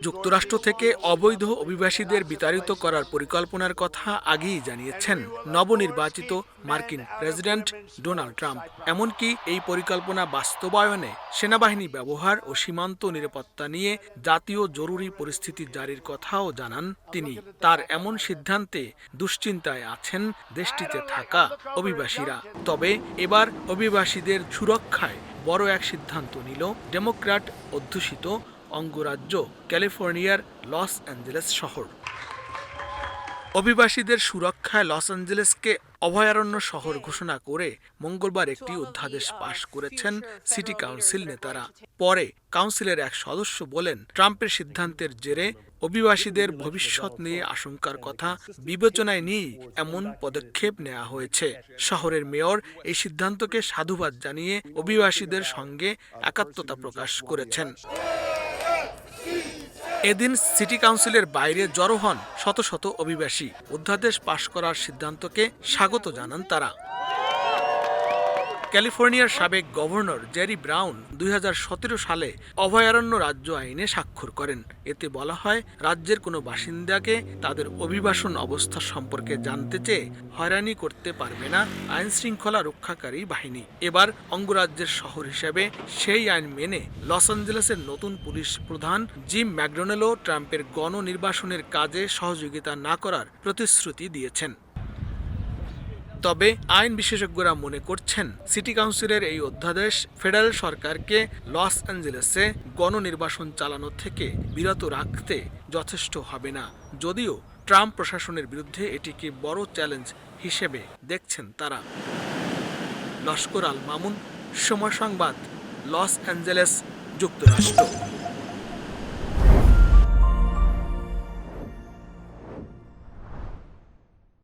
যুক্তরাষ্ট্র থেকে অবৈধ অভিবাসীদের বিতাড়িত করার পরিকল্পনার কথা আগেই জানিয়েছেন নবনির্বাচিত মার্কিন প্রেসিডেন্ট ডোনাল্ড ট্রাম্প। এমনকি এই পরিকল্পনা বাস্তবায়নে সেনাবাহিনী ব্যবহার ও সীমান্ত নিরাপত্তা নিয়ে জাতীয় জরুরি পরিস্থিতি জারির কথাও জানান তিনি। তার এমন সিদ্ধান্তে দুশ্চিন্তায় আছেন দেশটিতে থাকা অভিবাসীরা। তবে এবার অভিবাসীদের সুরক্ষায় বড় এক সিদ্ধান্ত নিল ডেমোক্র্যাট অধ্যুষিত অঙ্গরাজ্য ক্যালিফোর্নিয়ার লস অ্যাঞ্জেলেস শহর। অভিবাসীদের সুরক্ষায় লস অ্যাঞ্জেলেসকে অভয়ারণ্য শহর ঘোষণা করে মঙ্গলবার একটি অধ্যাদেশ পাশ করেছেন সিটি কাউন্সিল নেতারা। পরে কাউন্সিলের এক সদস্য বলেন, ট্রাম্পের সিদ্ধান্তের জেরে অভিবাসীদের ভবিষ্যৎ নিয়ে আশঙ্কার কথা বিবেচনায় নিয়ে এমন পদক্ষেপ নেওয়া হয়েছে। শহরের মেয়র এই সিদ্ধান্তকে সাধুবাদ জানিয়ে অভিবাসীদের সঙ্গে একাত্মতা প্রকাশ করেছেন। এদিন সিটি কাউন্সিলের বাইরে জড়ো হন শত শত অভিবাসী। অধ্যাদেশ পাশ করার সিদ্ধান্তকে স্বাগত জানান তারা। ক্যালিফোর্নিয়ার সাবেক গভর্নর জেরি ব্রাউন 2017 সালে অভয়ারণ্য রাজ্য আইনে স্বাক্ষর করেন। এতে বলা হয়, রাজ্যের কোনো বাসিন্দাকে তাদের অভিবাসন অবস্থা সম্পর্কে জানতে চেয়ে হয়রানি করতে পারবে না আইন শৃঙ্খলা রক্ষাকারী বাহিনী। এবার অঙ্গরাজ্যের শহর হিসেবে সেই আইন মেনে লস অ্যাঞ্জেলেসের নতুন পুলিশ প্রধান জিম ম্যাকডোনেলও ট্রাম্পের গণনির্বাসনের কাজে সহযোগিতা না করার প্রতিশ্রুতি দিয়েছেন। তবে আইন বিশেষজ্ঞরা মনে করছেন, সিটি কাউন্সিলের এই অধ্যাদেশ ফেডারেল সরকারকে লস অ্যাঞ্জেলেসে গণনির্বাসন চালানো থেকে বিরত রাখতে যথেষ্ট হবে না। যদিও ট্রাম্প প্রশাসনের বিরুদ্ধে এটিকে বড় চ্যালেঞ্জ হিসেবে দেখছেন তারা। লস্কর আল মামুন, সময় সংবাদ, লস অ্যাঞ্জেলেস, যুক্তরাষ্ট্র।